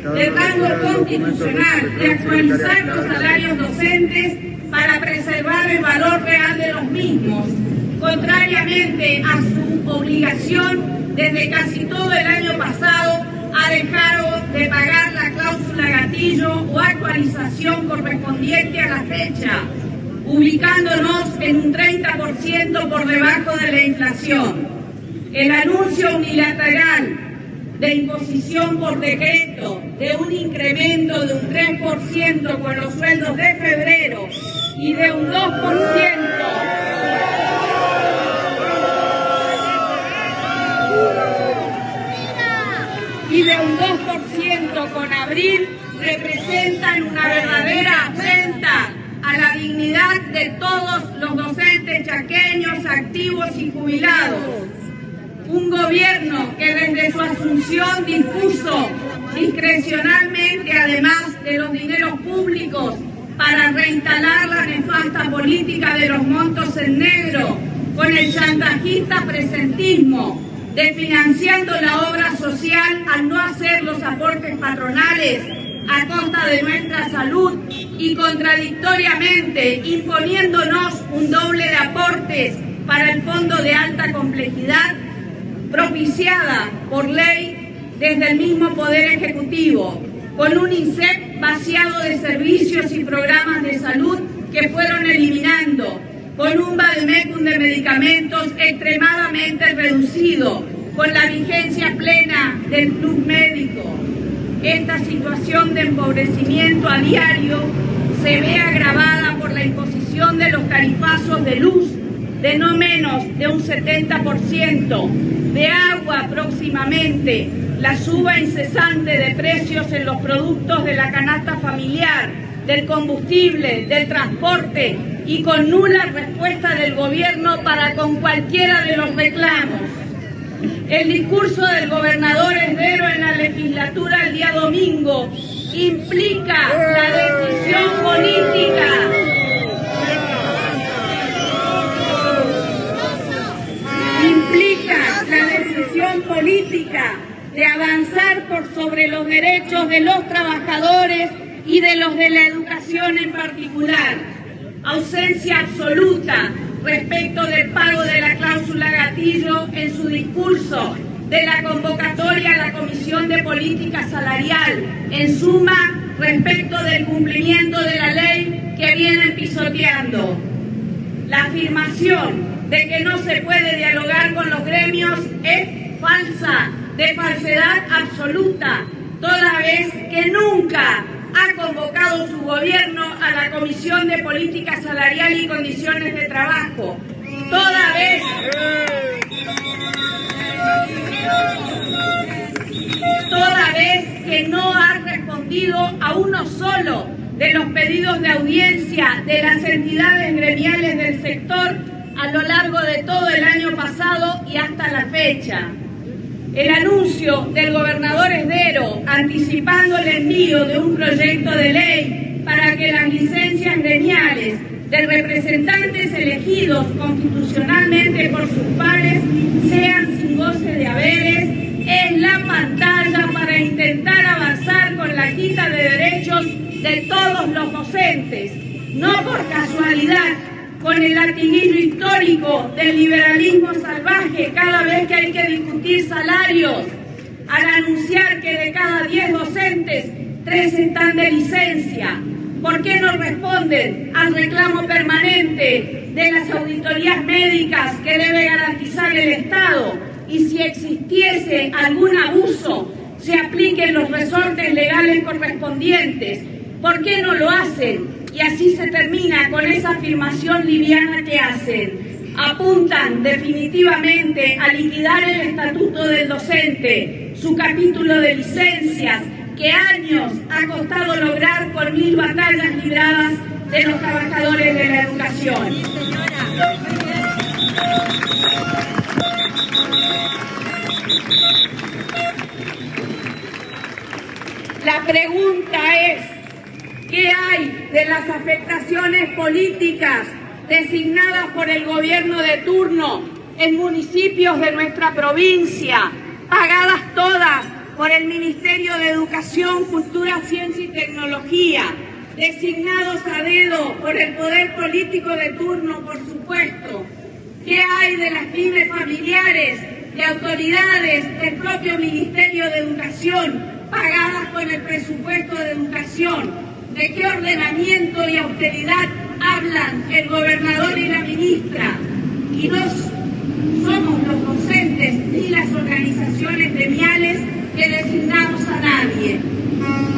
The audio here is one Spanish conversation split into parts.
del rango constitucional de actualizar los salarios docentes para preservar el valor real de los mismos, contrariamente a su obligación desde casi todo el año pasado ha dejado de pagar la cláusula gatillo o actualización correspondiente a la fecha, ubicándonos en un 30% por debajo de la inflación. El anuncio unilateral de imposición por decreto de un incremento de un 3% con los sueldos de febrero y de un 2% con abril representan una verdadera afrenta a la dignidad de todos los docentes chaqueños, activos y jubilados. Un gobierno que desde su asunción dispuso discrecionalmente, además de los dineros públicos, para reinstalar la nefasta política de los montos en negro, con el chantajista presentismo, desfinanciando la obra social al no hacer los aportes patronales a costa de nuestra salud y contradictoriamente imponiéndonos un doble de aportes para el Fondo de Alta Complejidad, propiciada por ley desde el mismo Poder Ejecutivo, con un INSEP vaciado de servicios y programas de salud que fueron eliminando, con un vademecum de medicamentos extremadamente reducido, con la vigencia plena del club médico. Esta situación de empobrecimiento a diario se ve agravada por la imposición de los tarifazos de luz de no menos de un 70%, de agua próximamente, la suba incesante de precios en los productos de la canasta familiar, del combustible, del transporte y con nula respuesta del gobierno para con cualquiera de los reclamos. El discurso del gobernador Esdero en la legislatura el día domingo implica la decisión política de avanzar por sobre los derechos de los trabajadores y de los de la educación en particular. Ausencia absoluta respecto del pago de la cláusula gatillo en su discurso, de la convocatoria a la Comisión de Política Salarial, en suma, respecto del cumplimiento de la ley que vienen pisoteando. La afirmación de que no se puede dialogar con los gremios es falsa, de falsedad absoluta, toda vez que nunca ha convocado su gobierno a la Comisión de Política Salarial y Condiciones de Trabajo, toda vez que no ha respondido a uno solo de los pedidos de audiencia de las entidades gremiales del sector a lo largo de todo el año pasado y hasta la fecha. El anuncio del gobernador Esdero anticipando el envío de un proyecto de ley para que las licencias gremiales de representantes elegidos constitucionalmente por sus pares sean sin goce de haberes es la pantalla para intentar avanzar con la quita de derechos de todos los docentes, no por casualidad, con el latiguillo histórico del liberalismo salvaje cada vez que hay que discutir salarios, al anunciar que de cada 10 docentes, 3 están de licencia. ¿Por qué no responden al reclamo permanente de las auditorías médicas que debe garantizar el Estado? Y si existiese algún abuso, se apliquen los resortes legales correspondientes. ¿Por qué no lo hacen? Y así se termina con esa afirmación liviana que hacen. Apuntan definitivamente a liquidar el estatuto del docente, su capítulo de licencias, que años ha costado lograr por 1000 batallas libradas de los trabajadores de la educación. La pregunta es, ¿qué hay de las afectaciones políticas designadas por el gobierno de turno en municipios de nuestra provincia, pagadas todas por el Ministerio de Educación, Cultura, Ciencia y Tecnología, designados a dedo por el poder político de turno, por supuesto. ¿Qué hay de las pymes familiares, de autoridades del propio Ministerio de Educación, pagadas con el presupuesto de educación? ¿De qué ordenamiento y austeridad hablan el gobernador y la ministra? Y no somos los docentes ni las organizaciones gremiales que designamos a nadie.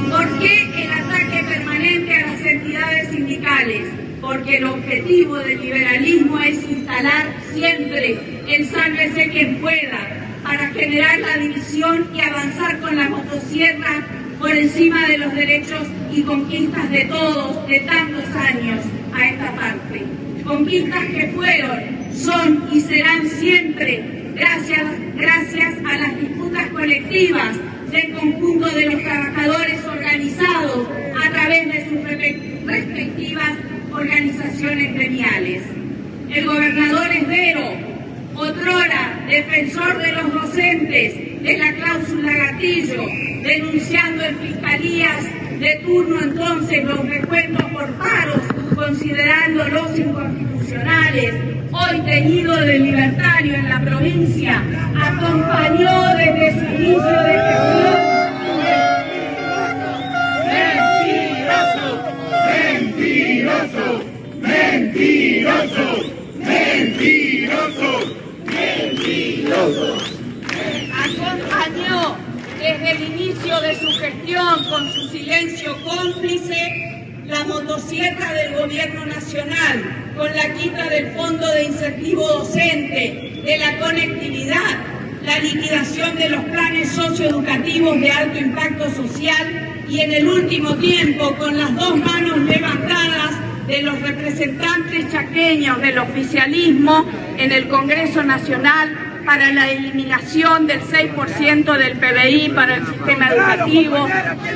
¿Por qué el ataque permanente a las entidades sindicales? Porque el objetivo del liberalismo es instalar siempre el sálvese quien pueda, para generar la división y avanzar con la motosierra por encima de los derechos y conquistas de todos, de tantos años a esta parte. Conquistas que fueron, son y serán siempre gracias a las disputas colectivas del conjunto de los trabajadores organizados a través de sus respectivas organizaciones gremiales. El gobernador Esdero, otrora defensor de los docentes de la cláusula gatillo, denunciando en fiscalías de turno entonces los descuentos por paros, considerándolos inconstitucionales, hoy teñido de libertario en la provincia, acompañó desde su inicio de gestión. ¡Mentiroso! ¡Mentiroso! ¡Mentiroso! ¡Mentiroso! Acompañó desde el inicio de su gestión con su silencio cómplice la motosierra del gobierno nacional, con la quita del fondo de incentivo docente, de la conectividad, la liquidación de los planes socioeducativos de alto impacto social y en el último tiempo con las dos manos levantadas de los representantes chaqueños del oficialismo en el Congreso Nacional para la eliminación del 6% del PBI para el sistema educativo,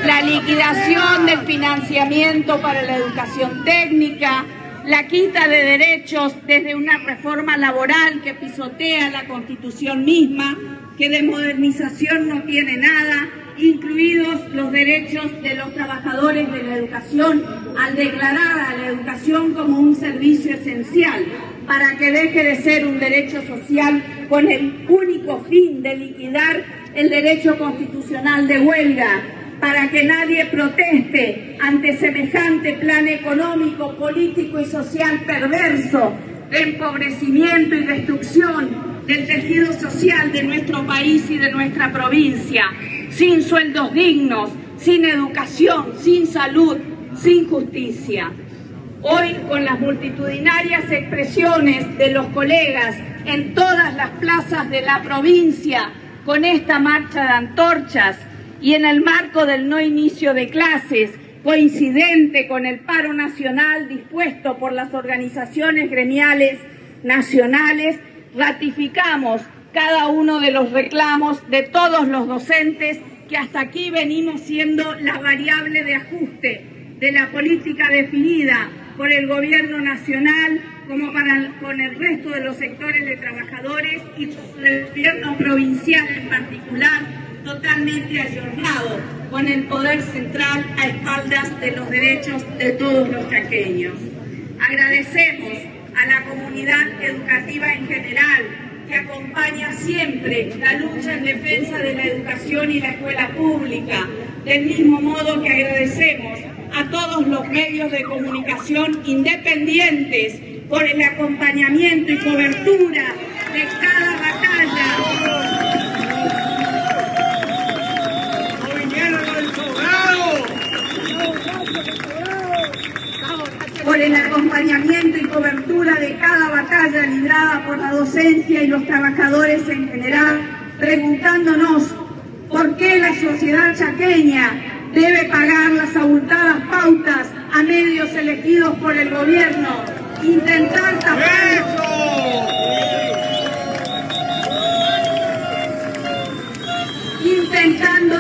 la liquidación del financiamiento para la educación técnica, la quita de derechos desde una reforma laboral que pisotea la Constitución misma, que de modernización no tiene nada, incluidos los derechos de los trabajadores de la educación al declarar a la educación como un servicio esencial, para que deje de ser un derecho social con el único fin de liquidar el derecho constitucional de huelga, para que nadie proteste ante semejante plan económico, político y social perverso de empobrecimiento y destrucción del tejido social de nuestro país y de nuestra provincia, sin sueldos dignos, sin educación, sin salud, sin justicia. Hoy, con las multitudinarias expresiones de los colegas en todas las plazas de la provincia, con esta marcha de antorchas y en el marco del no inicio de clases, coincidente con el paro nacional dispuesto por las organizaciones gremiales nacionales, ratificamos cada uno de los reclamos de todos los docentes que hasta aquí venimos siendo la variable de ajuste de la política definida por el gobierno nacional como con el resto de los sectores de trabajadores y por el gobierno provincial en particular, totalmente ayornado con el poder central a espaldas de los derechos de todos los chaqueños. Agradecemos a la comunidad educativa en general, que acompaña siempre la lucha en defensa de la educación y la escuela pública, del mismo modo que agradecemos a todos los medios de comunicación independientes por el acompañamiento y cobertura de cada batalla. Por el acompañamiento y cobertura de cada batalla librada por la docencia y los trabajadores en general, preguntándonos por qué la sociedad chaqueña debe pagar las abultadas pautas a medios elegidos por el gobierno, intentando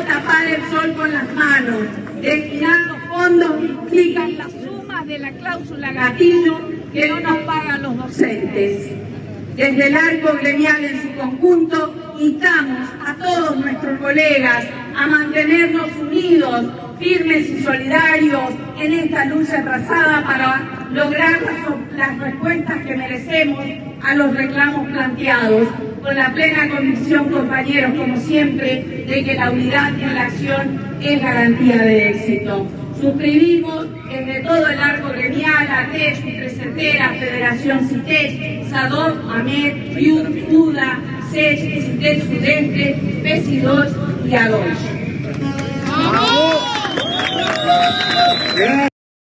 tapar el sol con las manos, destinando fondos que implican las sumas de la cláusula gatillo que no nos pagan los docentes. Desde el arco gremial en su conjunto instamos a todos nuestros colegas a mantenernos unidos, firmes y solidarios en esta lucha trazada para lograr las respuestas que merecemos a los reclamos planteados, con la plena convicción, compañeros, como siempre, de que la unidad en la acción es garantía de éxito. Suscribimos desde todo el arco gremial, ATES, Presentera, Federación CITES, SADOC, AMET, FIUD, UDA, SES, CITES Sudeste, FESIDOS y ADOS.